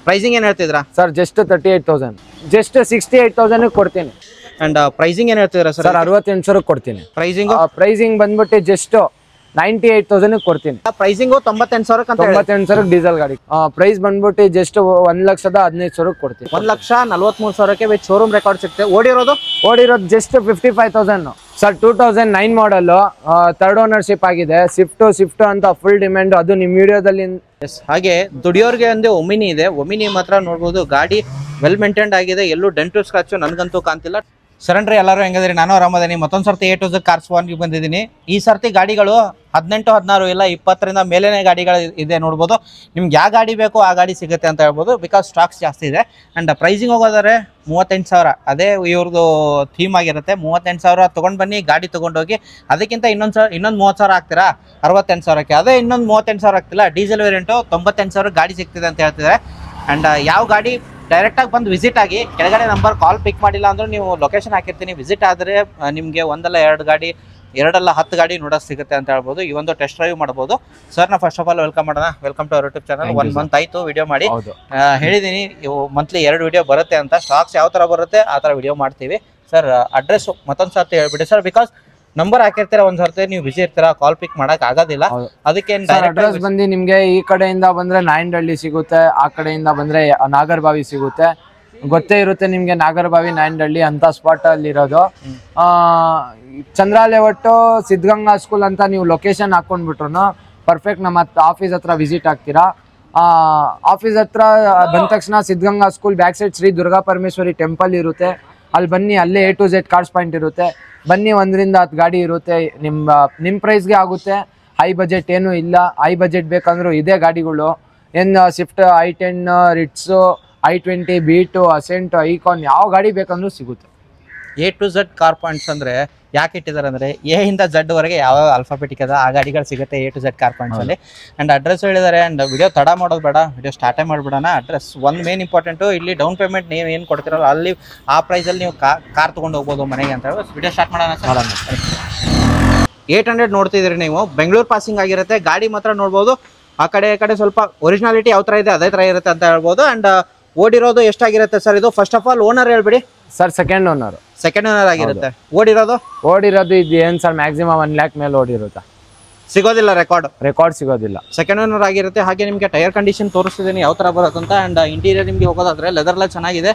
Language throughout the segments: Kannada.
ಪ್ರೈಸಿಂಗ್ ಏನು ಹೇಳ್ತಿದ್ರಾ ಸರ್ ಜಸ್ಟ್ 38,000 ಜಸ್ಟ್ 68,000 ಕೊಡ್ತೀನಿ. ಅಂಡ್ ಪ್ರೈಸಿಂಗ್ ಏನು ಹೇಳ್ತಿದ್ರಾ ಸರ್? 68,000 ಕೊಡ್ತೀನಿ. ಪ್ರೈಸಿಂಗ್ ಬಂದ್ಬಿಟ್ಟು ಜಸ್ಟ್ 98,000 ಕೊಡ್ತೀನಿ. ಪ್ರೈಸಿಂಗು 98,000 98,000 ಡೀಸೆಲ್ ಗಾಡಿ. ಪ್ರೈಸ್ ಬಂದ್ಬಿಟ್ಟು ಜಸ್ಟ್ 1,15,000 ಕೊಡ್ತೀನಿ. 1,43,000 ವಿತ್ ಶೋರೂಮ್ ರೆಕಾರ್ಡ್ ಸಿಗುತ್ತೆ. ಓಡಿರೋದು ಜಸ್ಟ್ 55,000 ಸರ್. 2009 ಮಾಡಲ್, ಥರ್ಡ್ ಓನರ್ಶಿಪ್ ಆಗಿದೆ. ಸ್ವಿಫ್ಟ್ ಅಂತ ಫುಲ್ ಡಿಮ್ಯಾಂಡ್. ಅದು ನಿಮ್ ವಿಡಿಯೋದಲ್ಲಿ. ಹಾಗೆ ದುಡಿಯೋರ್ಗೆ ಒಂದು ಒಮಿನಿ ಇದೆ. ಒಮಿನಿ ಮಾತ್ರ ನೋಡ್ಬೋದು, ಗಾಡಿ ವೆಲ್ ಮೇಂಟೈನ್ಡ್ ಆಗಿದೆ, ಎಲ್ಲೂ ಡೆಂಟು ಸ್ಕ್ರಾಚು ನನಗಂತೂ ಕಾಣ್ತಿಲ್ಲ. ಸರಣ್ರಿ, ಎಲ್ಲರೂ ಹೆಂಗದ್ರಿ? ನಾನು ಆರಾಮದೀನಿ. ಮತ್ತೊಂದು ಸರ್ತಿ A to Z ಕಾರ್ಸ್ ಫಾರ್ಮ್ಗೆ ಬಂದಿದ್ದೀನಿ. ಈ ಸರ್ತಿ ಗಾಡಿಗಳು 18, 16 ಇಲ್ಲ 20ರಿಂದ ಮೇಲೇನೆ ಗಾಡಿಗಳು ಇದೆ. ನೋಡ್ಬೋದು, ನಿಮ್ಗೆ ಯಾವ ಗಾಡಿ ಬೇಕೋ ಆ ಗಾಡಿ ಸಿಗುತ್ತೆ ಅಂತ ಹೇಳ್ಬೋದು. ಬಿಕಾಸ್ ಸ್ಟಾಕ್ಸ್ ಜಾಸ್ತಿ ಇದೆ. ಆ್ಯಂಡ್ ಪ್ರೈಸಿಂಗ್ ಹೋಗೋದಾದ್ರೆ 38,000 ಅದೇ ಇವ್ರದ್ದು ಥೀಮ್ ಆಗಿರುತ್ತೆ. 38,000 ತೊಗೊಂಡು ಬನ್ನಿ, ಗಾಡಿ ತೊಗೊಂಡೋಗಿ. ಅದಕ್ಕಿಂತ ಇನ್ನೊಂದು 30,000 ಹಾಕ್ತೀರಾ 68,000ಕ್ಕೆ. ಅದೇ ಇನ್ನೊಂದು 38,000 ಆಗ್ತಿಲ್ಲ. ಡೀಸೆಲ್ ವೇರಿಯಂಟು 98,000 ಗಾಡಿ ಸಿಗ್ತಿದೆ ಅಂತ ಹೇಳ್ತಿದ್ದಾರೆ. ಆ್ಯಂಡ್ ಯಾವ ಗಾಡಿ ಡೈರೆಕ್ಟಾಗಿ ಬಂದು ವಿಸಿಟ್ ಆಗಿ, ಕೆಳಗಡೆ ನಂಬರ್ ಕಾಲ್ ಪಿಕ್ ಮಾಡಿಲ್ಲ ಅಂದ್ರೆ ನೀವು ಲೊಕೇಶನ್ ಹಾಕಿರ್ತೀನಿ. ವಿಸಿಟ್ ಆದರೆ ನಿಮಗೆ ಒಂದಲ್ಲ 2 ಗಾಡಿ, 2 ಅಲ್ಲ 10 ಗಾಡಿ ನೋಡೋಕೆ ಸಿಗುತ್ತೆ ಅಂತ ಹೇಳ್ಬೋದು. ಈ ಒಂದು ಟೆಸ್ಟ್ ಡ್ರೈವ್ ಮಾಡ್ಬೋದು. ಸರ್ನ ಫಸ್ಟ್ ಆಫ್ ಆಲ್ ವೆಲ್ಕಮ್ ಮಾಡೋಣ. Welcome to our YouTube channel. 1 month ಆಯಿತು ವಿಡಿಯೋ ಮಾಡಿ. ಹೇಳಿದ್ದೀನಿ ಮಂತ್ಲಿ 2 ವಿಡಿಯೋ ಬರುತ್ತೆ ಅಂತ. ಸ್ಟಾಕ್ಸ್ ಯಾವ ಥರ ಬರುತ್ತೆ ಆ ಥರ ವಿಡಿಯೋ ಮಾಡ್ತೀವಿ. ಸರ್ ಅಡ್ರೆಸ್ ಮತ್ತೊಂದು ಸರ್ತಿ ಹೇಳ್ಬಿಡಿ ಸರ್. ಬಿಕಾಸ್ ನಂಬರ್ ಹಾಕಿರ್ತೀರ, ಒಂದ್ ಸರ್ತಿ ನೀವು ಬಿಸಿ ಇರ್ತೀರಾ, ಕಾಲ್ ಪಿಕ್ ಮಾಡಕ್ ಆಗೋದಿಲ್ಲ. ಅದಕ್ಕೆ ಅಡ್ರೆಸ್ ಬಂದು ನಿಮ್ಗೆ ಈ ಕಡೆಯಿಂದ ಬಂದ್ರೆ ನಾಯಂಡಹಳ್ಳಿ ಸಿಗುತ್ತೆ, ಆ ಕಡೆಯಿಂದ ಬಂದ್ರೆ ನಾಗರಬಾವಿ ಸಿಗುತ್ತೆ. ಗೊತ್ತೇ ಇರುತ್ತೆ ನಿಮ್ಗೆ, ನಾಗರಬಾವಿ ನಾಯಂಡಹಳ್ಳಿ ಅಂತ ಸ್ಪಾಟ್ ಅಲ್ಲಿ ಇರೋದು. ಚಂದ್ರಾಲಯ ಒಟ್ಟು ಸಿದ್ಧಗಂಗಾ ಸ್ಕೂಲ್ ಅಂತ ನೀವು ಲೊಕೇಶನ್ ಹಾಕೊಂಡ್ಬಿಟ್ರು ಪರ್ಫೆಕ್ಟ್ ನಮ್ಮ ಆಫೀಸ್ ಹತ್ರ ವಿಸಿಟ್ ಆಗ್ತೀರಾ. ಆಫೀಸ್ ಹತ್ರ ಬಂದ ತಕ್ಷಣ Siddaganga school back side Shri Durga Parameshwari temple ಇರುತ್ತೆ. ಅಲ್ಲಿ ಬನ್ನಿ, ಅಲ್ಲೇ A to Z cars point ಇರುತ್ತೆ. ಬನ್ನಿ, 1ರಿಂದ 10 ಗಾಡಿ ಇರುತ್ತೆ. ನಿಮ್ಮ ಪ್ರೈಸ್ಗೆ ಆಗುತ್ತೆ. ಹೈ ಬಜೆಟ್ ಏನೂ ಇಲ್ಲ. ಹೈ ಬಜೆಟ್ ಬೇಕಂದ್ರೂ ಇದೇ ಗಾಡಿಗಳು. ಏನು Swift, i10, Ritz, i20, Beat, Accent, Icon ಯಾವ ಗಾಡಿ ಬೇಕಂದ್ರೂ ಸಿಗುತ್ತೆ. A to Z car points ಅಂದರೆ ಯಾಕೆ ಇಟ್ಟಿದ್ದಾರೆ ಅಂದರೆ A ಇಂದ Z ವರೆಗೆ ಯಾವ ಆಲ್ಫಾಬೆಟಿಕ್ ಅದ ಆ ಗಾಡಿಗಳು ಸಿಗುತ್ತೆ A to Z car points ಅಲ್ಲಿ. ಆ್ಯಂಡ್ ಅಡ್ರೆಸ್ ಹೇಳಿದ್ದಾರೆ. ಆ್ಯಂಡ್ ವಿಡಿಯೋ ತಡ ಮಾಡೋದು ಬೇಡ, ವಿಡಿಯೋ ಸ್ಟಾರ್ಟೇ ಮಾಡಿಬಿಡೋಣ. ಅಡ್ರೆಸ್ ಒಂದು ಮೇನ್ ಇಂಪಾರ್ಟೆಂಟು. ಇಲ್ಲಿ ಡೌನ್ ಪೇಮೆಂಟ್ ನೀವು ಏನು ಕೊಡ್ತಿರಲ್ಲ ಅಲ್ಲಿ ಆ ಪ್ರೈಸಲ್ಲಿ ನೀವು ಕಾರ್ ತೊಗೊಂಡು ಹೋಗ್ಬೋದು ಮನೆಗೆ ಅಂತ ಹೇಳಿ. ವಿಡಿಯೋ ಸ್ಟಾರ್ಟ್ ಮಾಡೋಣ. 800 ನೋಡ್ತಿದ್ದೀರಿ ನೀವು. ಬೆಂಗಳೂರು ಪಾಸಿಂಗ್ ಆಗಿರುತ್ತೆ. ಗಾಡಿ ಮಾತ್ರ ನೋಡ್ಬೋದು. ಆ ಕಡೆ ಸ್ವಲ್ಪ ಒರಿಜಿನಾಲಿಟಿ ಯಾವ ಥರ ಇದೆ ಅದೇ ಥರ ಇರುತ್ತೆ ಅಂತ ಹೇಳ್ಬೋದು. ಆ್ಯಂಡ್ ಓಡಿರೋದು ಎಷ್ಟಾಗಿರುತ್ತೆ ಸರ್ ಇದು? ಫಸ್ಟ್ ಆಫ್ ಆಲ್ ಓನರ್ ಹೇಳ್ಬಿಡಿ ಸರ್. ಸೆಕೆಂಡ್ ಓನರ್ ಆಗಿರುತ್ತೆ. ಓಡಿರೋದು ಇದು ಏನು ಸರ್? ಮ್ಯಾಕ್ಸಿಮಮ್ 1 lakh ಮೇಲೆ ಓಡಿರುತ್ತೆ. ಸಿಗೋದಿಲ್ಲ, ರೆಕಾರ್ಡ್ ಸಿಗೋದಿಲ್ಲ. ಸೆಕೆಂಡ್ ಓನರ್ ಆಗಿರುತ್ತೆ. ಹಾಗೆ ನಿಮಗೆ ಟೈರ್ ಕಂಡೀಷನ್ ತೋರಿಸ್ತಿದ್ದೀನಿ ಯಾವ ಥರ ಬರುತ್ತಂತ. ಆ್ಯಂಡ್ ಇಂಟೀರಿಯರ್ ನಿಮಗೆ ಹೋಗೋದಾದ್ರೆ ಲೆದರ್ಲ್ಲ ಚೆನ್ನಾಗಿದೆ.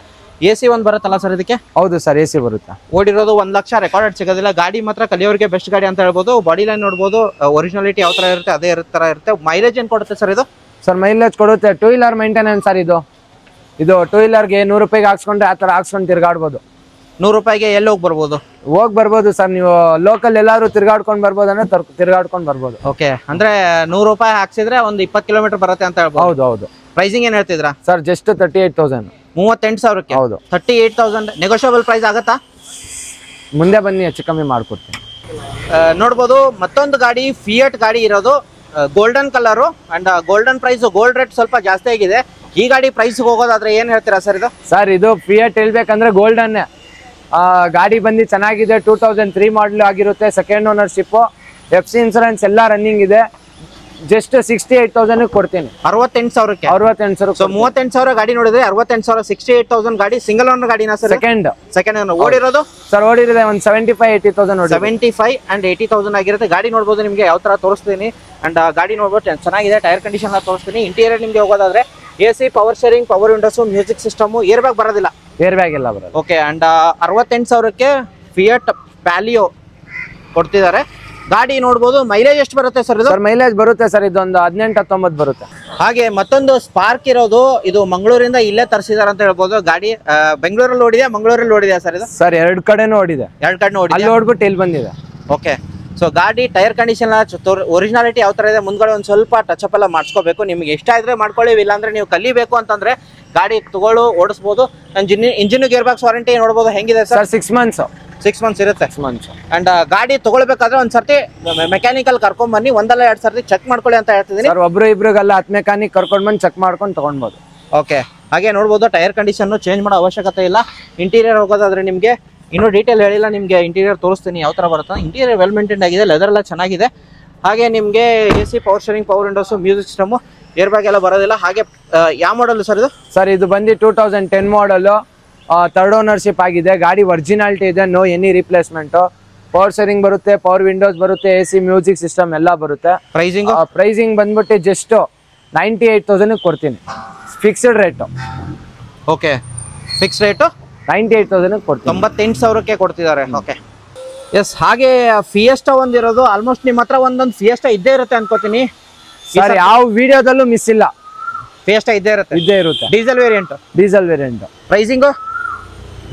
AC ಒಂದು ಬರುತ್ತಲ್ಲ ಸರ್ ಇದಕ್ಕೆ? ಹೌದು ಸರ್, AC ಬರುತ್ತೆ. ಓಡಿರೋದು 1 ಲಕ್ಷ. ರೆಕಾರ್ಡ್ ಸಿಗೋದಿಲ್ಲ. ಗಾಡಿ ಮಾತ್ರ ಕಲಿಯೋರಿಗೆ ಬೆಸ್ಟ್ ಗಾಡಿ ಅಂತ ಹೇಳ್ಬೋದು. ಬಾಡಿ ಲೈನ್ ನೋಡ್ಬೋದು, ಒರಿಜಿನಾಲಿಟಿ ಯಾವ ಥರ ಇರುತ್ತೆ ಅದೇ ಥರ ಇರುತ್ತೆ. ಮೈಲೇಜ್ ಏನು ಕೊಡುತ್ತೆ ಸರ್ ಇದು? ಸರ್ ಮೈಲೇಜ್ ಕೊಡುತ್ತೆ. 2 wheeler ಮೇಂಟೆನೆನ್ಸ್ ಸರ್ ಇದು 2 wheelerಗೆ 100 ರೂಪಾಯಿಗೆ ಹಾಕ್ಸ್ಕೊಂಡ್ರೆ ಆ ಥರ ಹಾಕ್ಸ್ಕೊಂಡು ತಿರ್ಗಾಡ್ಬೋದು. 100 ರೂಪಾಯಿಗೆ ಎಲ್ಲಿ ಹೋಗಿ ಬರ್ಬೋದು ಸರ್. ನೀವು ಲೋಕಲ್ ಎಲ್ಲಾದ್ರೂ ತಿರ್ಗಾಡ್ಕೊಂಡು ಬರ್ಬೋದು ಅಂದ್ರೆ ತಿರ್ಗಾಡ್ಕೊಂಡು ಬರ್ಬೋದು. ಓಕೆ, ಅಂದ್ರೆ 100 ರೂಪಾಯಿ ಹಾಕ್ಸಿದ್ರೆ ಒಂದು 20 ಕಿಲೋಮೀಟರ್ ಬರುತ್ತೆ ಅಂತ ಹೇಳ್ಬೋದು. ಹೌದು. ಪ್ರೈಸಿಂಗ್ ಏನು ಹೇಳ್ತಿದ್ರಾ ಸರ್? ಜಸ್ಟ್ 38,000. 38,000ಕ್ಕೆ. ಹೌದು. 38,000 ನೆಗೋಷಿಯಬಲ್ ಪ್ರೈಸ್ ಆಗುತ್ತಾ? ಮುಂದೆ ಬನ್ನಿ, ಹೆಚ್ಚು ಕಮ್ಮಿ ಮಾಡ್ಕೊಡ್ತೀನಿ. ನೋಡ್ಬೋದು, ಮತ್ತೊಂದು ಗಾಡಿ ಫಿಯಟ್ ಗಾಡಿ ಇರೋದು, golden colour. And golden price, gold rate ಸ್ವಲ್ಪ ಜಾಸ್ತಿ ಆಗಿದೆ. ಈ ಗಾಡಿ ಪ್ರೈಸ್ ಹೋಗೋದಾದ್ರೆ ಏನ್ ಹೇಳ್ತೀರಾ ಸರ್ ಇದು? ಸರ್ ಇದು ಫಿಯಟ್ ಹೇಳ್ಬೇಕಂದ್ರೆ ಗೋಲ್ಡನ್ ಗಾಡಿ ಬಂದು ಚೆನ್ನಾಗಿದೆ. 2003 ಮಾಡಲ್ ಆಗಿರುತ್ತೆ. ಸೆಕೆಂಡ್ ಓನರ್ಶಿಪ್, FC ಇನ್ಸೂರೆನ್ಸ್ ಎಲ್ಲ ರನ್ನಿಂಗ್ ಇದೆ. ಜಸ್ಟ್ 68,000 ಕೊಡ್ತೀನಿ. 68,000ಕ್ಕೆ. 68,000. ಸೊ 38,000 ಗಾಡಿ ನೋಡಿದ್ರೆ 68,000, 68,000 ಗಾಡಿ. ಸಿಂಗಲ್ ಓನರ್ ಗಾಡಿನಾ ಸರ್? Second owner. ಓಡಿರೋದು ಸರ್? ಓಡಿರೋದೆ ಒಂದು 75-80,000. 75 and 80,000 ಆಗಿರುತ್ತೆ. ಗಾಡಿ ನೋಡ್ಬೋದು, ನಿಮಗೆ ಯಾವ ತರ ತೋರಿಸ್ತೀನಿ. ಅಂಡ್ ಗಾಡಿ ನೋಡ್ಬೋದು ಚೆನ್ನಾಗಿದೆ. ಟೈರ್ ಕಂಡೀಷನ್ ಎಲ್ಲ ತೋರಿಸ್ತೀನಿ. ಇಂಟೀರಿಯರ್ ನಿಮಗೆ ಹೋಗೋದಾದ್ರೆ AC, power steering, power windows, music system, air bag ಬರೋದಿಲ್ಲ. ಏರ್ ಬ್ಯಾಗ್ ಎಲ್ಲ ಬರೋದು. ಓಕೆ. ಅಂಡ್ 68,000ಕ್ಕೆ ಫಿಯಟ್ ಪ್ಯಾಲಿಯೋ ಕೊಡ್ತಿದ್ದಾರೆ. ಗಾಡಿ ನೋಡ್ಬೋದು. ಮೈಲೇಜ್ ಎಷ್ಟು ಬರುತ್ತೆ ಸರ್ ಇದು? ಸರ್ ಮೈಲೇಜ್ ಬರುತ್ತೆ ಸರ್ ಇದೊಂದು 18-19 ಬರುತ್ತೆ. ಹಾಗೆ ಮತ್ತೊಂದು ಸ್ಪಾರ್ಕ್ ಇರೋದು, ಇದು ಮಂಗಳೂರಿಂದ ಇಲ್ಲೇ ತರಿಸಿದಾರೆ ಅಂತ ಹೇಳ್ಬೋದು. ಗಾಡಿ ಬೆಂಗಳೂರಲ್ಲಿ ಓಡಿದೆ, ಮಂಗಳೂರಲ್ಲಿ ಓಡಿದೆ ಸರ್ ಇದು? ಸರ್ 2 ಕಡೆನೂ ಓಡಿದೆ. 2 ಕಡೆ ಓಡಿದೆ. ಅಲ್ಲಿ ಓಡ್ಬಿಟ್ಟು ಇಲ್ಲಿ ಬಂದಿದೆ. ಓಕೆ. ಸೊ ಗಾಡಿ ಟೈರ್ ಕಂಡೀಷನ್ ಒರಿಜಿನಾಲಿಟಿ ಯಾವ ತರ ಇದೆ, ಮುಂದ್ಗಡೆ ಒಂದು ಸ್ವಲ್ಪ ಟಚ್ ಅಪ್ ಎಲ್ಲ ಮಾಡಿಸ್ಕೋಬೇಕು. ನಿಮ್ಗೆ ಇಷ್ಟ ಇದ್ರೆ ಮಾಡ್ಕೊಳ್ಳಿ, ಇಲ್ಲಾಂದ್ರೆ ನೀವು ಕಲಿಬೇಕು ಅಂತಂದ್ರೆ ಗಾಡಿ ತಗೊಳ್ಳು, ಓಡಿಸ್ಬೋದು. ಇಂಜಿನ್ ಗೇರ್ ಬಾಕ್ಸ್ ವಾರಂಟಿ ನೋಡ್ಬೋದು ಹೆಂಗಿದೆ ಸರ್? 6 months. 6 months ಇರುತ್ತೆ. 6 months. ಅಂಡ್ ಗಾಡಿ ತಗೊಳ್ಬೇಕಾದ್ರೆ ಒಂದ್ಸರ್ತಿ ಮೆಕ್ಯಾನಿಕಲ್ ಕರ್ಕೊಂಡ್ ಬನ್ನಿ, 1 ಇಲ್ಲ 2 ಸರ್ತಿ ಚೆಕ್ ಮಾಡ್ಕೊಳ್ಳಿ ಅಂತ ಹೇಳ್ತಿದ್ದೀನಿ. ಸರ್ ಒಬ್ರು ಇಬ್ರಿಗೆಲ್ಲ 10 ಮೆಕ್ಯಾನಿಕ್ ಕರ್ಕೊಂಡ್ ಬಂದು ಚೆಕ್ ಮಾಡ್ಕೊಂಡು ತಗೊಂಡ್ಬೋದು. ಓಕೆ. ಹಾಗೆ ನೋಡ್ಬೋದು, ಟೈರ್ ಕಂಡೀಷನ್ ಚೇಂಜ್ ಮಾಡೋ ಅವಶ್ಯಕತೆ ಇಲ್ಲ. ಇಂಟೀರಿಯರ್ ಹೋಗೋದಾದ್ರೆ ನಿಮಗೆ ಇನ್ನೂ ಡೀಟೇಲ್ ಹೇಳಿಲ್ಲ, ನಿಮಗೆ ಇಂಟೀರಿಯರ್ ತೋರಿಸ್ತೀನಿ ಯಾವ ಥರ ಬರುತ್ತೆ. ಇಂಟೀರಿಯರ್ ವೆಲ್ ಮೇಂಟೈನ್ ಆಗಿದೆ, ಲೆದರ್ ಎಲ್ಲ ಚೆನ್ನಾಗಿದೆ. ಹಾಗೆ ನಿಮಗೆ AC, power steering, power windows, music system air bag ಎಲ್ಲ ಬರೋದಿಲ್ಲ. ಹಾಗೆ ಯಾವ ಮಾಡಲ್ ಸರ್ ಇದು? ಸರ್ ಇದು ಬಂದು 2010 ಮಾಡಲ್, ಥರ್ಡ್ ಓನರ್ಶಿಪ್ ಆಗಿದೆ. ಗಾಡಿ ಒರಿಜಿನಾಲಿಟಿ ಇದೆ, no any replacement. Power steering ಬರುತ್ತೆ, ಪವರ್ ವಿಂಡೋಸ್ ಬರುತ್ತೆ, AC ಮ್ಯೂಸಿಕ್ ಸಿಸ್ಟಮ್ ಎಲ್ಲ ಬರುತ್ತೆ. ಪ್ರೈಸಿಂಗ್ ಬಂದ್ಬಿಟ್ಟು ಜಸ್ಟ್ 98,000 ಕೊಡ್ತೀನಿ, fixed rate. Okay, fix rate 98,000 ಕೊಡ್ತೀನಿ, 98,000ಕ್ಕೆ ಕೊಡ್ತಿದ್ದಾರೆ. Okay yes. ಹಾಗೆ ಫಿಯೆಸ್ಟಾ ಒಂದಿರೋದು, ಆಲ್ಮೋಸ್ಟ್ ನಿಮ್ಮ ಹತ್ರ ಒಂದೊಂದು ಫಿಯೆಸ್ಟಾ ಇದ್ದೇ ಇರುತ್ತೆ ಅನ್ಕೋತೀನಿ ಸರ್. ಯಾವ ವಿಡಿಯೋದಲ್ಲೂ ಮಿಸ್ ಇಲ್ಲ, ಫಿಯೆಸ್ಟಾ ಇದ್ದೇ ಇರುತ್ತೆ. Diesel variant. Pricing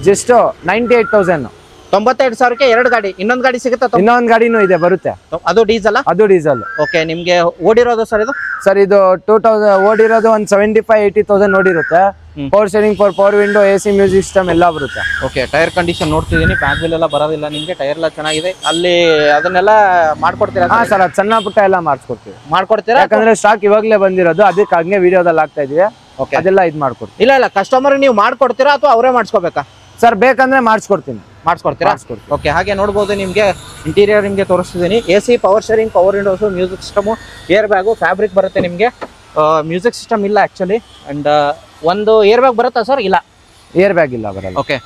just 98,000. 98,000ಕ್ಕೆ 2 ಗಾಡಿ. ಇನ್ನೊಂದು ಗಾಡಿ ಸಿಗುತ್ತೆ? ಇನ್ನೊಂದು ಗಾಡಿನೂ ಇದೆ, ಬರುತ್ತೆ. ಅದು ಡೀಸೆಲ್? ಅದು ಡೀಸೆಲ್. ಓಕೆ, ನಿಮ್ಗೆ ಓಡಿರೋದು ಸರ್ ಇದು? ಸರ್ ಇದು 2000 ಓಡಿರೋದು ಒಂದು 75-80,000 ಓಡಿರುತ್ತೆ. Power steering, power window, AC music system ಎಲ್ಲ ಬರುತ್ತೆ. ಓಕೆ, ಟೈರ್ ಕಂಡೀಷನ್ ನೋಡ್ತಿದ್ದೀನಿ, ಬ್ಯಾಕ್ ವೀಲ್ ಎಲ್ಲ ಬರೋದಿಲ್ಲ ನಿಮಗೆ, ಟೈರ್ ಎಲ್ಲ ಚೆನ್ನಾಗಿದೆ. ಅಲ್ಲಿ ಅದನ್ನೆಲ್ಲ ಮಾಡ್ಕೊಡ್ತೀರಾ? ಹಾ ಸರ್, ಅದು ಸಣ್ಣ ಪುಟ್ಟ ಎಲ್ಲ ಮಾಡ್ಕೊಡ್ತೀರಾ? ಯಾಕಂದ್ರೆ ಸ್ಟಾಕ್ ಇವಾಗಲೇ ಬಂದಿರೋದು, ಅದಕ್ಕೆ ಹಂಗೆ ವಿಡಿಯೋದಲ್ಲಿ ಆಗ್ತಾ ಇದೀವಿ. ಅದೆಲ್ಲ ಇದು ಮಾಡ್ಕೊಡ್ತೀವಿ. ಇಲ್ಲ ಕಸ್ಟಮರ್ ನೀವು ಮಾಡ್ಕೊಡ್ತೀರಾ ಅಥವಾ ಅವರೇ ಮಾಡಿಸ್ಕೋಬೇಕಾ? ಸರ್ ಬೇಕಂದ್ರೆ ಮಾಡಿಸ್ಕೊಡ್ತೀರಾ? ಓಕೆ, ಹಾಗೆ ನೋಡ್ಬೋದು ನಿಮಗೆ ಇಂಟೀರಿಯರ್ ನಿಮಗೆ ತೋರಿಸ್ತಿದ್ದೀನಿ. AC, power steering, power windows, music system, air bag, fabric ಬರುತ್ತೆ ನಿಮಗೆ. ಮ್ಯೂಸಿಕ್ ಸಿಸ್ಟಮ್ ಇಲ್ಲ ಆ್ಯಕ್ಚುಲಿ. ಆ್ಯಂಡ್ ಒಂದು ಏರ್ ಬ್ಯಾಗ್ ಬರುತ್ತಾ ಸರ್? ಇಲ್ಲ, ಏರ್ ಬ್ಯಾಗ್ ಇಲ್ಲ, ಬರಲ್ಲ. ಓಕೆ,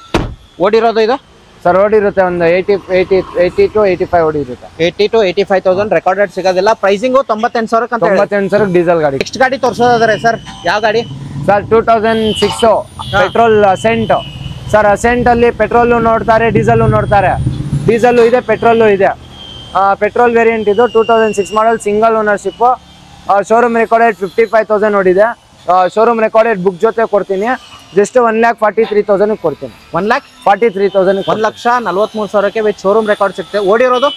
ಓಡಿರೋದು ಇದು? ಸರ್ ಓಡಿರುತ್ತೆ ಒಂದು 80-85 ಓಡಿರುತ್ತೆ. 80,000-85,000 ರೆಕಾರ್ಡೆಡ್ ಸಿಗೋದಿಲ್ಲ. ಪ್ರೈಸಿಂಗು 98,000 ಡೀಸೆಲ್ ಗಾಡಿ. ನೆಕ್ಸ್ಟ್ ಗಾಡಿ ತೋರಿಸೋದಾದ್ರೆ ಸರ್, ಯಾವ ಗಾಡಿ? Sir 2006 petrol asset. Sir asset ಅಲ್ಲಿ ಪೆಟ್ರೋಲ್ ನೋಡ್ತಾರೆ, ಡೀಸೆಲ್ ನೋಡ್ತಾರೆ. ಡೀಸೆಲ್ ಇದೆ, ಪೆಟ್ರೋಲ್ ಇದೆ. ಪೆಟ್ರೋಲ್ ವೇರಿಯಂಟ್ ಇದು, 2006 ಮಾಡಲ್, ಸಿಂಗಲ್ ಓನರ್ಶಿಪ್. ಶೋರೂಮ್ ರೆಕಾರ್ಡೆಡ್ 55,000 ನೋಡಿದೆ. ಶೋರೂಮ್ ರೆಕಾರ್ಡೆಡ್ ಬುಕ್ ಜೊತೆ ಕೊಡ್ತೀನಿ. ಜಸ್ಟ್ 1,43,000 ಕೊಡ್ತೀನಿ. 1,43,000. 1,43,000ಕ್ಕೆ ವಿತ್ ಶೋರೂಮ್ ರೆಕಾರ್ಡ್ ಸಿಗುತ್ತೆ. ಓಡಿರೋದು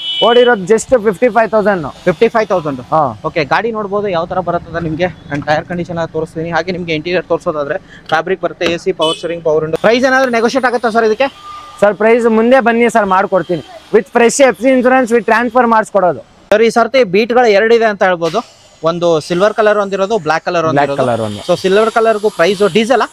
ಜಸ್ಟ್ 55,000. ಓಕೆ, ಗಾಡಿ ನೋಡ್ಬೋದು ಯಾವ ತರ ಬರುತ್ತದೆ ನಿಮಗೆ. ನಾನು ಟೈರ್ ಕಂಡೀಷನ್ ತೋರಿಸ್ತೀನಿ. ಹಾಗೆ ನಿಮಗೆ ಇಂಟೀರಿಯರ್ ತೋರಿಸೋದಾದ್ರೆ ಫ್ಯಾಬ್ರಿಕ್ ಬರುತ್ತೆ, AC, power steering, power window. Price ಏನಾದರೂ ನೆಗೋಷಿಯೇಟ್ ಆಗುತ್ತಾ ಸರ್ ಇದಕ್ಕೆ? ಸರ್ ಪ್ರೈಸ್ ಮುಂದೆ ಬನ್ನಿ ಸರ್, ಮಾಡ್ಕೊಡ್ತೀನಿ. With fresh FC insurance with transfer ಮಾಡಿಸ್ಕೊಡೋದು. ಸರ್ ಈ ಸರ್ತಿ ಬೀಟ್ಗಳು 2 ಇದೆ ಅಂತ ಹೇಳ್ಬೋದು. ಒಂದು ಸಿಲ್ವರ್ ಕಲರ್ ಒಂದಿರೋದು, ಬ್ಲಾಕ್ ಕಲರ್ ಒಂದಿರೋದು. ಸೊ ಸಿಲ್ವರ್ ಕಲರ್ಗೂ ಪ್ರೈಸ್ ಡೀಸೆಲ್?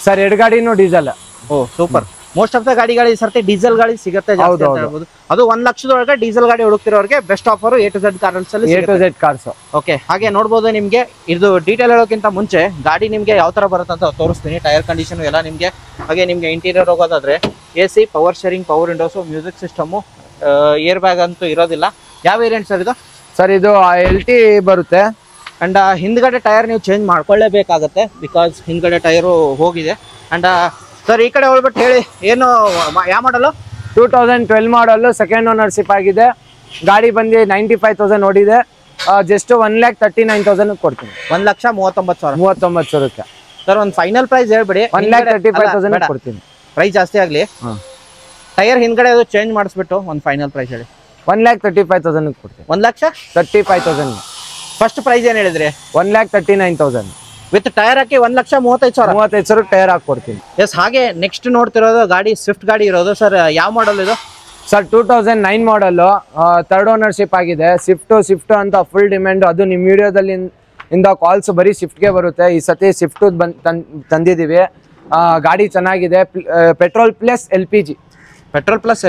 ಸರ್ 2 ಗಾಡಿನೂ diesel. Oh super. Most of the ಗಾಡಿಗಳು ಈ ಸರ್ತಿ ಡೀಸೆಲ್ ಗಾಡಿ ಸಿಗುತ್ತೆ ಜಾಸ್ತಿ ಅಂತ ಹೇಳ್ಬೋದು. ಅದು 1 ಲಕ್ಷದೊಳಗೆ ಡೀಸೆಲ್ ಗಾಡಿ ಹುಡುಕ್ತಿರೋರಿಗೆ best offer A to Z cars ಅಲ್ಲಿ. A to Z cars. Okay, ಹಾಗೆ ನೋಡ್ಬೋದು ನಿಮಗೆ. ಇದು ಡೀಟೇಲ್ ಹೇಳೋಕ್ಕಿಂತ ಮುಂಚೆ ಗಾಡಿ ನಿಮಗೆ ಯಾವ ತರ ಬರುತ್ತೆ ಅಂತ ತೋರಿಸ್ತೀನಿ. ಟೈರ್ ಕಂಡೀಷನ್ ಎಲ್ಲ ನಿಮಗೆ. ಹಾಗೆ ನಿಮಗೆ ಇಂಟೀರಿಯರ್ ಹೋಗೋದಾದ್ರೆ AC, power steering, power windows, music system, air bag ಅಂತೂ ಇರೋದಿಲ್ಲ. ಯಾವ ವೇರಿಯಂಟ್ ಸರ್ ಇದು? ಸರ್ ಇದು LT ಬರುತ್ತೆ. ಅಂಡ್ ಹಿಂದ್ಗಡೆ ಟೈರ್ ನೀವು ಚೇಂಜ್ ಮಾಡ್ಕೊಳ್ಳೇಬೇಕಾಗತ್ತೆ, ಬಿಕಾಸ್ ಹಿಂದ್ಗಡೆ ಟೈರು ಹೋಗಿದೆ. ಅಂಡ್ ಸರ್ ಈ ಕಡೆ ಹೋಗ್ಬಿಟ್ಟು ಹೇಳಿ, ಏನು ಯಾವ ಮಾಡಲು? 2012 ಮಾಡಲು, ಸೆಕೆಂಡ್ ಓನರ್ಶಿಪ್ ಆಗಿದೆ. ಗಾಡಿ ಬಂದು 95,000 ಓಡಿದೆ. ಜಸ್ಟ್ 1,39,000 ಕೊಡ್ತೀನಿ. 1,39,000 ಸರ್. ಒಂದು ಫೈನಲ್ ಪ್ರೈಸ್ ಹೇಳ್ಬಿಡಿ. 1,35,000 ಕೊಡ್ತೀನಿ. ಪ್ರೈಸ್ ಜಾಸ್ತಿ ಆಗಲಿ. ಟೈರ್ ಹಿಂದ್ಗಡೆ ಅದು ಚೇಂಜ್ ಮಾಡಿಸ್ಬಿಟ್ಟು ಒಂದು ಫೈನಲ್ ಪ್ರೈಸ್ ಹೇಳಿ. 1,35,000 ಕೊಡ್ತೀನಿ. 1,35,000. ಫಸ್ಟ್ ಪ್ರೈಸ್ ಏನು ಹೇಳಿದ್ರಿ? 1,39,000 ವಿತ್ ಟೈರ್ ಹಾಕಿ 1,35,000 ಟೈರ್ ಹಾಕಿ ಕೊಡ್ತೀನಿ. ಎಸ್. ಹಾಗೆ ನೆಕ್ಸ್ಟ್ ನೋಡ್ತಿರೋದು ಗಾಡಿ ಸ್ವಿಫ್ಟ್ ಗಾಡಿ ಇರೋದು. ಸರ್ ಯಾವ ಮಾಡಲ್ ಇದು? ಸರ್ 2009 ಮಾಡಲು, ಥರ್ಡ್ ಓನರ್ಶಿಪ್ ಆಗಿದೆ. ಸ್ವಿಫ್ಟ್ ಅಂತ ಫುಲ್ ಡಿಮ್ಯಾಂಡ್. ಅದು ನಿಮ್ಮ ವಿಡಿಯೋದಲ್ಲಿ ಇಂದ ಕಾಲ್ಸ್ ಬರೀ ಸ್ವಿಫ್ಟ್ಗೆ ಬರುತ್ತೆ. ಈ ಸತಿ ಸ್ವಿಫ್ಟ್ ತಂದಿದ್ದೀವಿ. ಗಾಡಿ ಚೆನ್ನಾಗಿದೆ. Petrol plus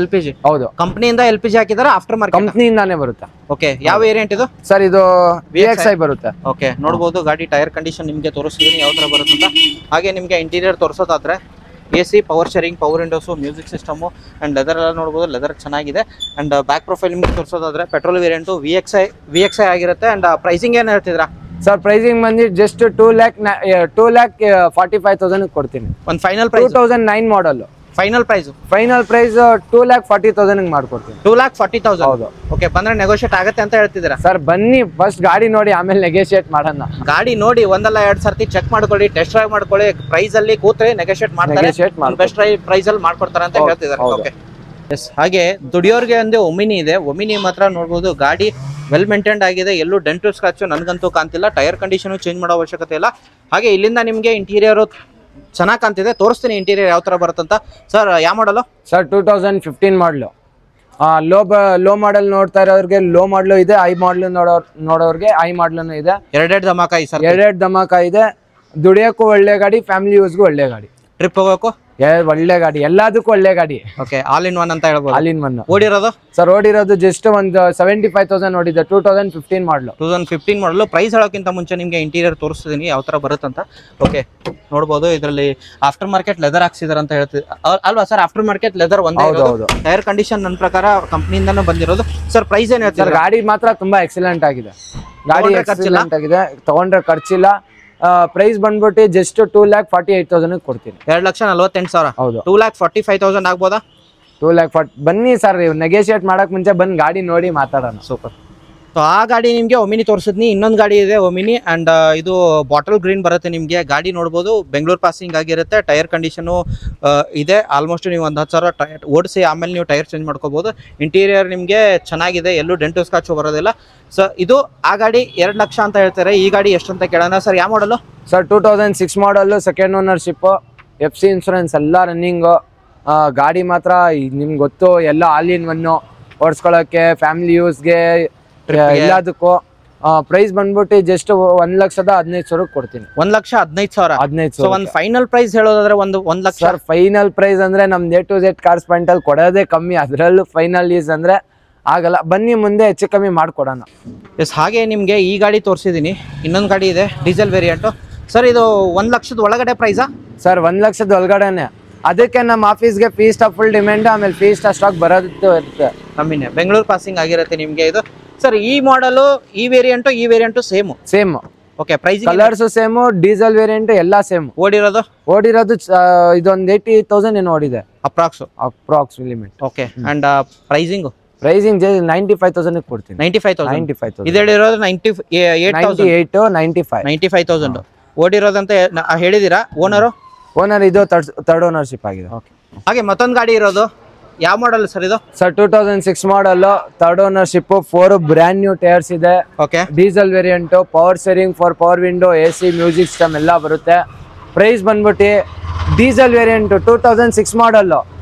LPG. ಹೌದು. ಕಂಪ್ನಿಯಿಂದ LPG ಹಾಕಿದಾರೆ? ಆಫ್ಟರ್ ಮಾರ್ಕೆಟ್ ಕಂಪ್ನಿಯಿಂದಾನೇ ಬರುತ್ತೆ. ಓಕೆ, ಯಾವ ವೇರಿಯಂಟ್ ಇದು? ಸರ್ ಇದು VXI ಬರುತ್ತೆ. ಓಕೆ, ನೋಡಬಹುದು ಗಾಡಿ ಟೈರ್ ಕಂಡೀಷನ್ ನಿಮಗೆ ತೋರಿಸ್ತೀನಿ ಯಾವ ತರ ಬರುತ್ತೆ ಅಂತ. ಹಾಗೆ ನಿಮಗೆ ಇಂಟೀರಿಯರ್ ತೋರಿಸೋದಾದ್ರೆ AC, power steering, power windows, music system and leather ಎಲ್ಲ ನೋಡಬಹುದು. ಲೆದರ್ ಚೆನ್ನಾಗಿದೆ. ಅಂಡ್ ಬ್ಯಾಕ್ ಪ್ರೊಫೈಲ್ ನಿಮಗೆ ತೋರಿಸೋದಾದ್ರೆ ಪೆಟ್ರೋಲ್ ವೇರಿಯಂಟು VXI ಆಗಿರುತ್ತೆ. ಅಂಡ್ ಪ್ರೈಸಿಂಗ್ ಏನು ಹೇಳ್ತಿದ್ರಾ? ಸರ್ ಪ್ರೈಸಿಂಗ್ ಬಂದು ಜಸ್ಟ್ 2,45,000 ಕೊಡ್ತೀನಿ. ಒಂದು final price 2009 model. Final price 2,40,000 ಮಾಡ್ಕೊಡ್ತೀನಿ. 2,40,000. ಹೌದು. ಓಕೆ, ಬಂದ್ರೆ ನೆಗೋಷಿಯೇಟ್ ಆಗುತ್ತೆ ಅಂತ ಹೇಳ್ತಿದ್ದೀರಾ? ಸರ್ ಬನ್ನಿ, ಫಸ್ಟ್ ಗಾಡಿ ನೋಡಿ ಆಮೇಲೆ ನೆಗೋಷಿಯೇಟ್ ಮಾಡೋಣ. ಗಾಡಿ ನೋಡಿ 1-2 ಸರ್ತಿ ಚೆಕ್ ಮಾಡ್ಕೊಳ್ಳಿ, ಟೆಸ್ಟ್ ಡ್ರೈವ್ ಮಾಡ್ಕೊಳ್ಳಿ. ಪ್ರೈಸ್ ಅಲ್ಲಿ ಕೂತ್ರೆ ನೆಗೋಷಿಯೇಟ್ ಮಾಡ್ತಾರೆ, ಬೆಸ್ಟ್ ಪ್ರೈಸ್ ಅಲ್ಲಿ ಮಾಡ್ಕೊಡ್ತಾರೆ ಅಂತ ಹೇಳ್ತಿದ್ದಾರೆ. Okay yes. ಹಾಗೆ ದುಡಿಯೋರ್ಗೆ ಒಂದು ಒಮಿನಿ ಇದೆ. ಒಮಿನಿ ಮಾತ್ರ ನೋಡ್ಬೋದು, ಗಾಡಿ ವೆಲ್ ಮೇಂಟೈನ್ಡ್ ಆಗಿದೆ. ಎಲ್ಲೂ ಡೆಂಟು ಸ್ಕ್ರಾಚ್ ನನಗಂತೂ ಕಾಣ್ತಿಲ್ಲ. ಟೈರ್ ಕಂಡೀಷನ್ ಚೇಂಜ್ ಮಾಡೋ ಅವಶ್ಯಕತೆ ಇಲ್ಲ. ಹಾಗೆ ಇಲ್ಲಿಂದ ನಿಮಗೆ ಇಂಟೀರಿಯರ್ ಚೆನ್ನಾಗಿ ಕಾಣ್ತಿದೆ. ತೋರಿಸ್ತೀನಿ ಇಂಟೀರಿಯರ್ ಯಾವ ತರ ಬರುತ್ತಂತ. ಸರ್ ಯಾವ ಮಾಡಲು? ಸರ್ 2015 ಮಾಡಲು. ಲೋ ಮಾಡಲ್ ನೋಡ್ತಾ ಇರೋರಿಗೆ ಲೋ ಮಾಡಲು ಇದೆ, ಐ ಮಾಡಲ್ ನೋಡೋರ್ಗೆ ಐ ಮಾಡಲೂ ಇದೆ. ಎರಡೆರಡು ಧಮಾಕ ಇದೆ. ದುಡಿಯೋಕ್ಕೂ ಒಳ್ಳೆ ಗಾಡಿ, ಫ್ಯಾಮಿಲಿ ಯೂಸ್ಗೂ ಒಳ್ಳೆ ಗಾಡಿ. ಟ್ರಿಪ್ ಹೋಗೋಕ್ಕೂ ಒಳ್ಳೆ ಗಾಡಿ, ಎಲ್ಲದಕ್ಕೂ ಒಳ್ಳೆ ಗಾಡಿ. ಓಕೆ, ಆಲ್ ಇನ್ ಒನ್ ಅಂತ ಹೇಳ್ಬೋದು. All in one. ಓಡಿರೋದು ಸರ್ ಓಡಿರೋದು ಜಸ್ಟ್ ಒಂದು 75,000 ಓಡಿದೆ. 2015 ಮಾಡಲು. 2015 ಮಾಡಲು. ಪ್ರೈಸ್ ಹೇಳೋಕ್ಕಿಂತ ಮುಂಚೆ ನಿಮಗೆ ಇಂಟೀರಿಯರ್ ತೋರಿಸ್ತಿದ್ದೀನಿ ಯಾವ ತರ ಬರುತ್ತಂತ. ಓಕೆ, ನೋಡ್ಬೋದು ಇದರಲ್ಲಿ ಆಫ್ಟರ್ ಮಾರ್ಕೆಟ್ ಲೆದರ್ ಹಾಕ್ಸಿದಾರೆ ಅಂತ ಹೇಳ್ತೀವಿ ಅಲ್ವಾ ಸರ್? ಆಫ್ಟರ್ ಮಾರ್ಕೆಟ್ ಲೆದರ್ ಒಂದೇ. ಟೈರ್ ಕಂಡೀಷನ್ ನನ್ನ ಪ್ರಕಾರ ಕಂಪ್ನಿಯಿಂದಾನು ಬಂದಿರೋದು. ಸರ್ ಪ್ರೈಸ್ ಏನ್ ಹೇಳ್ತೀರಾ? ಗಾಡಿ ಮಾತ್ರ ತುಂಬಾ ಎಕ್ಸಲೆಂಟ್ ಆಗಿದೆ. ಗಾಡಿ ಎಕ್ಸಲೆಂಟ್ ಆಗಿದೆ, ತಗೊಂಡ್ರೆ ಖರ್ಚಿಲ್ಲ. ಪ್ರೈಸ್ ಬಂದ್ಬಿಟ್ಟು ಜಸ್ಟ್ 2,48,000 ಕೊಡ್ತೀನಿ. 2,48,000. ಹೌದು. 2,45,000 ಆಗ್ಬೋದಾ? 2,40,000 ಬನ್ನಿ ಸರ್, ನೆಗೋಷಿಯೇಟ್ ಮಾಡಕ್ ಮುಂಚೆ ಬಂದು ಗಾಡಿ ನೋಡಿ ಮಾತಾಡೋಣ. ಸೂಪರ್. ಸೊ ಆ ಗಾಡಿ ನಿಮಗೆ ಒಮಿನಿ ತೋರಿಸಿದ್ನಿ. ಇನ್ನೊಂದು ಗಾಡಿ ಇದೆ ಒಮಿನಿ, ಅಂಡ್ ಇದು ಬಾಟಲ್ ಗ್ರೀನ್ ಬರುತ್ತೆ ನಿಮಗೆ. ಗಾಡಿ ನೋಡ್ಬೋದು, ಬೆಂಗಳೂರು ಪಾಸಿಂಗ್ ಆಗಿರುತ್ತೆ. ಟೈರ್ ಕಂಡೀಷನು ಇದೆ. ಆಲ್ಮೋಸ್ಟ್ ನೀವು ಒಂದು 10,000 ಟೈರ್ ಓಡಿಸಿ ಆಮೇಲೆ ನೀವು ಟೈರ್ ಚೇಂಜ್ ಮಾಡ್ಕೋಬಹುದು. ಇಂಟೀರಿಯರ್ ನಿಮಗೆ ಚೆನ್ನಾಗಿದೆ, ಎಲ್ಲೂ ಡೆಂಟು ಸ್ಕಾಚು ಬರೋದಿಲ್ಲ. ಸೊ ಇದು ಆ ಗಾಡಿ 2 ಲಕ್ಷ ಅಂತ ಹೇಳ್ತಾರೆ. ಈ ಗಾಡಿ ಎಷ್ಟು ಅಂತ ಕೇಳೋಣ. ಸರ್ ಯಾವ ಮಾಡಲು? ಸರ್ 2006 ಮಾಡಲು, ಸೆಕೆಂಡ್ ಓನರ್ಶಿಪ್, FC ಇನ್ಶೂರೆನ್ಸ್ ಎಲ್ಲ ರನ್ನಿಂಗು. ಗಾಡಿ ಮಾತ್ರ ನಿಮ್ಗೆ ಗೊತ್ತು, ಎಲ್ಲ ಆಲ್ ಇನ್ ಒನ್, ಓಡಿಸ್ಕೊಳ್ಳೋಕ್ಕೆ, ಫ್ಯಾಮಿಲಿ ಯೂಸ್ಗೆ, ಎಲ್ಲದಕ್ಕೂ. ಪ್ರೈಸ್ ಬಂದ್ಬಿಟ್ಟು ಜಸ್ಟ್ 1,15,000 ಕೊಡ್ತೀನಿ. 1,15,000. ಒಂದು ಫೈನಲ್ ಪ್ರೈಸ್ ಹೇಳೋದಾದ್ರೆ ಒಂದು 1 ಲಕ್ಷ. ಸರ್ ಫೈನಲ್ ಪ್ರೈಸ್ ಅಂದ್ರೆ ನಮ್ದು A to Z cars point ಅಲ್ಲಿ ಕೊಡೋದೇ ಕಮ್ಮಿ, ಅದರಲ್ಲೂ ಫೈನಲ್ ಈಸ್ ಅಂದ್ರೆ ಆಗಲ್ಲ. ಬನ್ನಿ ಮುಂದೆ ಹೆಚ್ಚು ಕಮ್ಮಿ ಮಾಡ್ಕೊಡೋಣ. ಎಸ್, ಹಾಗೆ ನಿಮಗೆ ಈ ಗಾಡಿ ತೋರಿಸಿದ್ದೀನಿ. ಇನ್ನೊಂದು ಗಾಡಿ ಇದೆ ಡೀಸೆಲ್ ವೇರಿಯಂಟು. ಸರ್ ಇದು 1 ಲಕ್ಷದ ಒಳಗಡೆ ಪ್ರೈಸಾ? ಸರ್ 1 ಲಕ್ಷದ ಒಳಗಡೆನೆ. ಅದಕ್ಕೆ ನಮ್ಮ ಆಫೀಸ್ಗೆ ಫೀ ಸ್ಟಾಕ್ ಫುಲ್ ಡಿಮ್ಯಾಂಡ್, ಆಮೇಲೆ ಫೀ ಸ್ಟಾಕ್ ಬರೋದು ಇರುತ್ತೆ. ಕಮ್ಮಿನೇ, ಬೆಂಗಳೂರು ಪಾಸಿಂಗ್ ಆಗಿರುತ್ತೆ ನಿಮಗೆ ಇದು. ಸರ್ ಈ ಮಾಡಲು, ಈ variant same. Okay, price colours same, diesel variant ಎಲ್ಲ ಸೇಮ್. ಓಡಿರೋದು ಇದೊಂದು 80,000 ಏನು ಓಡಿದೆ approx limit. Okay, and pricing 95,000 ಕೊಡ್ತೀನಿ. 95,000. ಇದು ಹೇಳಿರೋದು 95,000 ಓಡಿರೋದಂತ ಹೇಳಿದೀರಾ. ಓನರ್ ಇದು ಥರ್ಡ್ ಓನರ್ಶಿಪ್ ಆಗಿದೆ. ಹಾಗೆ ಮತ್ತೊಂದು ಗಾಡಿ ಇರೋದು ಯಾವ ಮಾಡಲ್ ಸರ್ ಇದು? Sir 2006 model, third ownership, 4 brand new tyres ಇದೆ. Okay, diesel variant, power steering, power window, AC, music system ಎಲ್ಲ ಬರುತ್ತೆ. ಪ್ರೈಸ್ ಬಂದ್ಬಿಟ್ಟು ಡೀಸೆಲ್ ವೇರಿಯಂಟ್ 2006 ಮಾಡಲ್,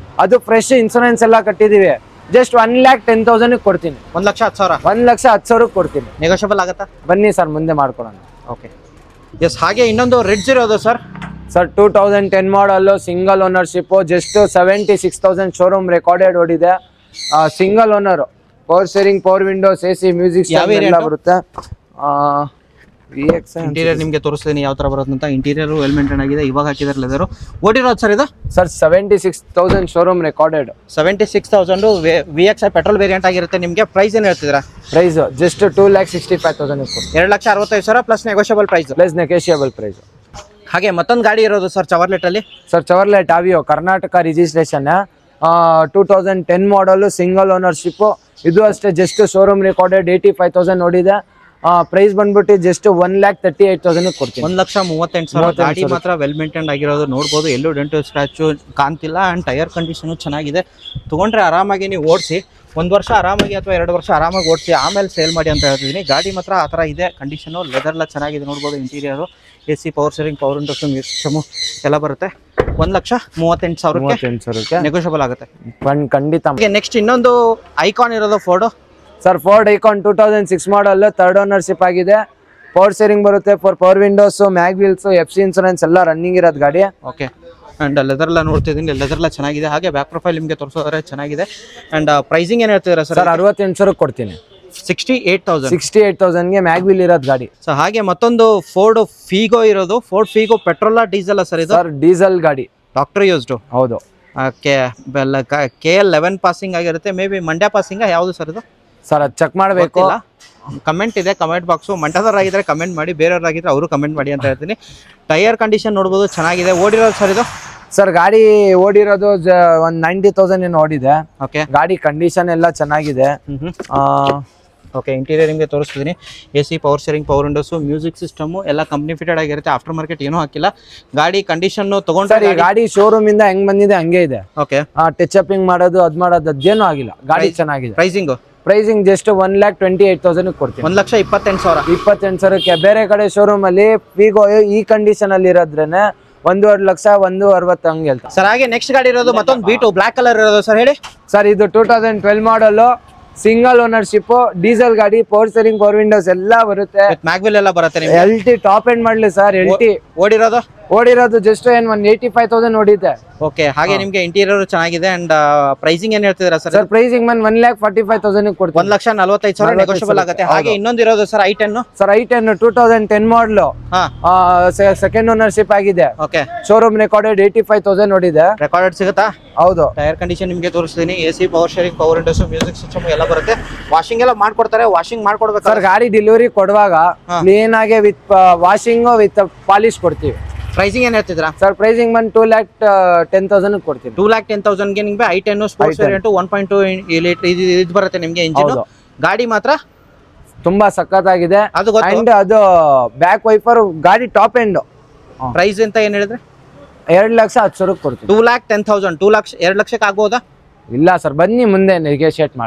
ಅದು ಫ್ರೆಶ್ ಇನ್ಸೂರೆನ್ಸ್ ಎಲ್ಲ ಕಟ್ಟಿದೀವಿ. ಜಸ್ಟ್ 1,10,000 ಕೊಡ್ತೀನಿ. 1,10,000. 1,10,000 ಕೊಡ್ತೀನಿ. ನೆಗೋಷಿಯಬಲ್ ಆಗುತ್ತಾ? ಬನ್ನಿ ಸರ್ ಮುಂದೆ ಮಾಡ್ಕೊಡೋಣ. Okay, yes. ಹಾಗೆ ಇನ್ನೊಂದು ರೆಡ್ಸ್ ಇರೋದು sir. Sir 2010 model, single ownership, just 76,000 showroom recorded ಓಡಿದೆ. Single owner, power steering, power windows, AC, music system ಎಲ್ಲ ಬರುತ್ತೆ. ಇಂಟೀರಿಯರ್ ನಿಮಗೆ ತೋರಿಸ್ತೀನಿ ಯಾವ ತರ ಬರುತ್ತೆ ಅಂತ. ಇಂಟೀರಿಯರ್ ವೆಲ್ ಮೇಂಟೈನ್ ಆಗಿದೆ, ಇವಾಗ ಹಾಕಿದಾರೆ ಲೆದರ್. ಓಡಿರೋದು ಸರ್ ಇದು? Sir 76,000 showroom recorded. 76,000 VXI petrol variant ಆಗಿರುತ್ತೆ ನಿಮಗೆ. ಪ್ರೈಸ್ ಏನು ಹೇಳ್ತಿದ್ದೀರಾ? Price just 2,65,000 2,65,000 plus negotiable price. Negotiable price. ಹಾಗೆ ಮತ್ತೊಂದು ಗಾಡಿ ಇರೋದು ಸರ್ ಚವರ್ಲೆಟ್ ಅಲ್ಲಿ. Sir Chevrolet Aveo, Karnataka registration, 2010 model, single ownership. ಇದು ಅಷ್ಟೇ ಜಸ್ಟ್ ಶೋರೂಮ್ ರೆಕಾರ್ಡೆಡ್, 85,000 ನೋಡಿದೆ. ಪ್ರೈಸ್ ಬಂದ್ಬಿಟ್ಟು ಜಸ್ಟ್ 1,38,000 ಕೊಡ್ತೀನಿ. 1,38,000. ಗಾಡಿ ಮಾತ್ರ ವೆಲ್ ಮೇಂಟೈನ್ ಆಗಿರೋದು ನೋಡ್ಬೋದು, ಎಲ್ಲೂ ಡೆಂಟು ಸ್ಕ್ರಾಚು ಕಾಣ್ತಿಲ್ಲ. ಅಂಡ್ ಟೈರ್ ಕಂಡೀಷನ್ ಚೆನ್ನಾಗಿದೆ. ತಗೊಂಡ್ರೆ ಆರಾಮಾಗಿ ನೀವು ಓಡಿಸಿ, 1 ವರ್ಷ ಆರಾಮಾಗಿ ಅಥವಾ 2 ವರ್ಷ ಆರಾಮಾಗಿ ಓಡಿಸಿ ಆಮೇಲೆ ಸೇಲ್ ಮಾಡಿ ಅಂತ ಹೇಳ್ತಿದ್ದೀನಿ. ಗಾಡಿ ಮಾತ್ರ ಆ ಥರ ಇದೆ ಕಂಡೀಷನು. ಲೆದರ್ಲ್ಲ ಚೆನ್ನಾಗಿದೆ ನೋಡ್ಬೋದು. Interior, AC, power steering, power windows, music system ಎಲ್ಲ ಬರುತ್ತೆ. 1,38,000 ನೆಗೋಷಿಯಬಲ್ ಆಗುತ್ತೆ ಖಂಡಿತ. ನೆಕ್ಸ್ಟ್ ಇನ್ನೊಂದು ಐಕಾನ್ ಇರೋದು Ford. Sir Ford icon 2006 model, third ownership ಆಗಿದೆ. ಪವರ್ ಸ್ಟೀರಿಂಗ್ ಬರುತ್ತೆ, power Windows, mag wheels, FC insurance ಎಲ್ಲ ರನ್ನಿಂಗ್ ಇರೋದು ಗಾಡಿ. ಓಕೆ, ಅಂಡ್ ಲೆದರ್ಲ್ಲ ನೋಡ್ತಿದ್ದೀನಿ, ಲೆದರ್ಲ್ಲ ಚೆನ್ನಾಗಿದೆ. ಹಾಗೆ ಬ್ಯಾಕ್ ಪ್ರೊಫೈಲ್ ನಿಮಗೆ ತೋರಿಸೋದ್ರೆ ಚೆನ್ನಾಗಿದೆ. ಅಂಡ್ ಪ್ರೈಸಿಂಗ್ ಏನು ಹೇಳ್ತಿದ್ದೀರಾ ಸರ್? 68,000 ಕೊಡ್ತೀನಿ. 68,000 ಮ್ಯಾಗ್ ವೀಲ್ ಇರೋದು ಗಾಡಿ. ಸೊ ಹಾಗೆ ಮತ್ತೊಂದು ಫೋರ್ಡ್ ಫೀಗೋ ಇರೋದು. Ford Figo petrol diesel sir ಇದು? ಸರ್ ಡೀಸೆಲ್ ಗಾಡಿ, ಡಾಕ್ಟರ್ ಯೂಸ್ಡ್. ಹೌದು. KL 11 ಪಾಸಿಂಗ್ ಆಗಿರುತ್ತೆ. ಮೇ ಬಿ ಮಂಡ್ಯ ಪಾಸಿಂಗ್ ಯಾವುದು ಸರ್ ಇದು? ಸರ್ ಅದು ಚೆಕ್ ಮಾಡಬೇಕು. ಕಮೆಂಟ್ ಇದೆ, ಕಮೆಂಟ್ ಬಾಕ್ಸು. ಮಂಡ್ಯದವರಾಗಿದ್ರೆ ಕಮೆಂಟ್ ಮಾಡಿ, ಬೇರೆಯವರಾಗಿದ್ರೆ ಅವರು ಕಮೆಂಟ್ ಮಾಡಿ ಅಂತ ಹೇಳ್ತೀನಿ. ಟೈರ್ ಕಂಡೀಷನ್ ನೋಡ್ಬೋದು, ಚೆನ್ನಾಗಿದೆ. ಓಡಿರೋದು ಸರ್ ಇದು? ಸರ್ ಗಾಡಿ ಓಡಿರೋದು ಒಂದು 90,000 ಏನು ಓಡಿದೆ. ಓಕೆ, ಗಾಡಿ ಕಂಡೀಷನ್ ಎಲ್ಲ ಚೆನ್ನಾಗಿದೆ. ಓಕೆ, ಇಂಟೀರಿಯರ್ ನಿಮಗೆ ತೋರಿಸ್ತಿದ್ದೀನಿ. AC, power steering, power windows, music system ಎಲ್ಲ ಕಂಪ್ನಿ ಫಿಟೆಡ್ ಆಗಿರುತ್ತೆ. ಆಫ್ಟರ್ ಮಾರ್ಕೆಟ್ ಏನೂ ಹಾಕಿಲ್ಲ. ಗಾಡಿ ಕಂಡೀಷನ್ ತಗೊಂಡ್ರೆ ಗಾಡಿ ಶೋರೂಮ್ ಇಂದ ಹೆಂಗ್ ಬಂದಿದೆ ಹಂಗೆ ಇದೆ. ಓಕೆ, ಟಚ್ ಅಪಿಂಗ್ ಮಾಡೋದು ಅದೇನು ಆಗಿಲ್ಲ. ಗಾಡಿ ಚೆನ್ನಾಗಿದೆ. ಪ್ರೈಸಿಂಗ್ ಜಸ್ಟ್ 1,28,000 ಕೊಡ್ತೀನಿ. 1,28,000. 28,000ಕ್ಕೆ. ಬೇರೆ ಕಡೆ ಶೋರೂಮ್ ಅಲ್ಲಿ ಫೀಗೋ ಈ ಕಂಡೀಷನ್ ಅಲ್ಲಿ ಇರೋದ್ರೇನೆ 1.5 ಲಕ್ಷ, 1.60 ಹಂಗೆ ಹೇಳ್ತಾರೆ ಸರ್. ಹಾಗೆ ನೆಕ್ಸ್ಟ್ ಗಾಡಿ ಇರೋದು ಮತ್ತೊಂದು B2 ಬ್ಲಾಕ್ ಕಲರ್ ಇರೋದು ಸರ್, ಹೇಳಿ ಸರ್. ಇದು 2012 ಮಾಡಲ್, ಸಿಂಗಲ್ ಓನರ್ಶಿಪ್, ಡೀಸೆಲ್ ಗಾಡಿ, ಪವರ್ ಸ್ಟೀರಿಂಗ್, ಪವರ್ ವಿಂಡೋಸ್ ಎಲ್ಲ ಬರುತ್ತೆ. ಮ್ಯಾಗ್ವಿಲ್ ಎಲ್ಲ ಬರುತ್ತೆ. LT ಟಾಪ್ ಎಂಡ್ ಮಾಡಲಿ ಸರ್. LT ಓಡಿರೋದು ಓಡಿರೋದು ಜಸ್ಟ್ ಏನ್ 185,000 ಓಡಿದೆ. ಓಕೆ, ಹಾಗೆ ನಿಮ್ಗೆ ಇಂಟೀರಿಯರ್ ಚೆನ್ನಾಗಿದೆ ಅಂಡ್ ಪ್ರೈಸಿಂಗ್ ಏನ್ ಹೇಳ್ತಿದ್ದೀರಾ ಸರ್? ಸರ್ ಪ್ರೈಸಿಂಗ್ 1,45,000 ಕೊಡ್ತೀವಿ. 1,45,000 ನೆಗೋಷಿಯಬಲ್ ಆಗುತ್ತೆ. ಹಾಗೆ ಇನ್ನೊಂದು ಇರೋದು ಸರ್ i10. ಸರ್ i10 2010 ಮಾಡಲ್, ಸೆಕೆಂಡ್ ಓನರ್ಶಿಪ್ ಆಗಿದೆ. ಓಕೆ, ಶೋರೂಮ್ ರೆಕಾರ್ಡೆಡ್ 85,000 ಓಡಿದೆ. ರೆಕಾರ್ಡೆಡ್ ಸಿಗುತ್ತಾ? ಹೌದು. ಟೈರ್ ಕಂಡೀಷನ್ ನಿಮಗೆ ತೋರಿಸ್ತೀನಿ. AC, power steering, power windows, music system ಎಲ್ಲ ಬರುತ್ತೆ. ವಾಷಿಂಗ್ ಎಲ್ಲ ಮಾಡ್ಕೊಡ್ತಾರೆ. ವಾಷಿಂಗ್ ಮಾಡ್ಕೊಡ್ಬೇಕು ಸರ್. ಗಾಡಿ ಡೆಲಿವರಿ ಕೊಡುವಾಗ ಕ್ಲೀನ್ ಆಗಿ ವಿತ್ ವಾಷಿಂಗ್ ವಿತ್ ಪಾಲಿಶ್ ಕೊಡ್ತೀವಿ. ಪ್ರೈಸಿಂಗ್ ಏನ್ ಹೇಳ್ತಿದ್ರಾ ಸರ್? ಪ್ರೈಸಿಂಗ್ 2,10,000 ಕೊಡ್ತೀವಿ. 2,10,000 ಗೆ ನಿಮ್ಗೆ i10 ಸ್ಪೋರ್ಟ್ಸ್ ವೇರಿಯಂಟ್ 1.2 ಲೀಟರ್ ಇದು ಬರುತ್ತೆ ನಿಮ್ಗೆ ಇಂಜಿನ್. ಗಾಡಿ ಮಾತ್ರ ತುಂಬಾ ಸಖತ್ತಾಗಿದೆ. ಅಂಡ್ ಅದು ಬ್ಯಾಕ್ ವೈಪರ್ ಗಾಡಿ ಟಾಪ್ ಎಂಡ್. ಪ್ರೈಸ್ ಅಂತ ಏನ್ ಹೇಳಿದ್ರೆ 2,10,000 ಕೊಡ್ತೀವಿ. 2,10,000 2 ಲಕ್ಷ 2 ಲಕ್ಷಕ್ಕೆ ಆಗ್ಬೋದಾ? ಇಲ್ಲ ಸರ್, ಬನ್ನಿ ಮುಂದೆ ನೆಗೋಷಿಯೇಟ್ ಮಾಡಿ.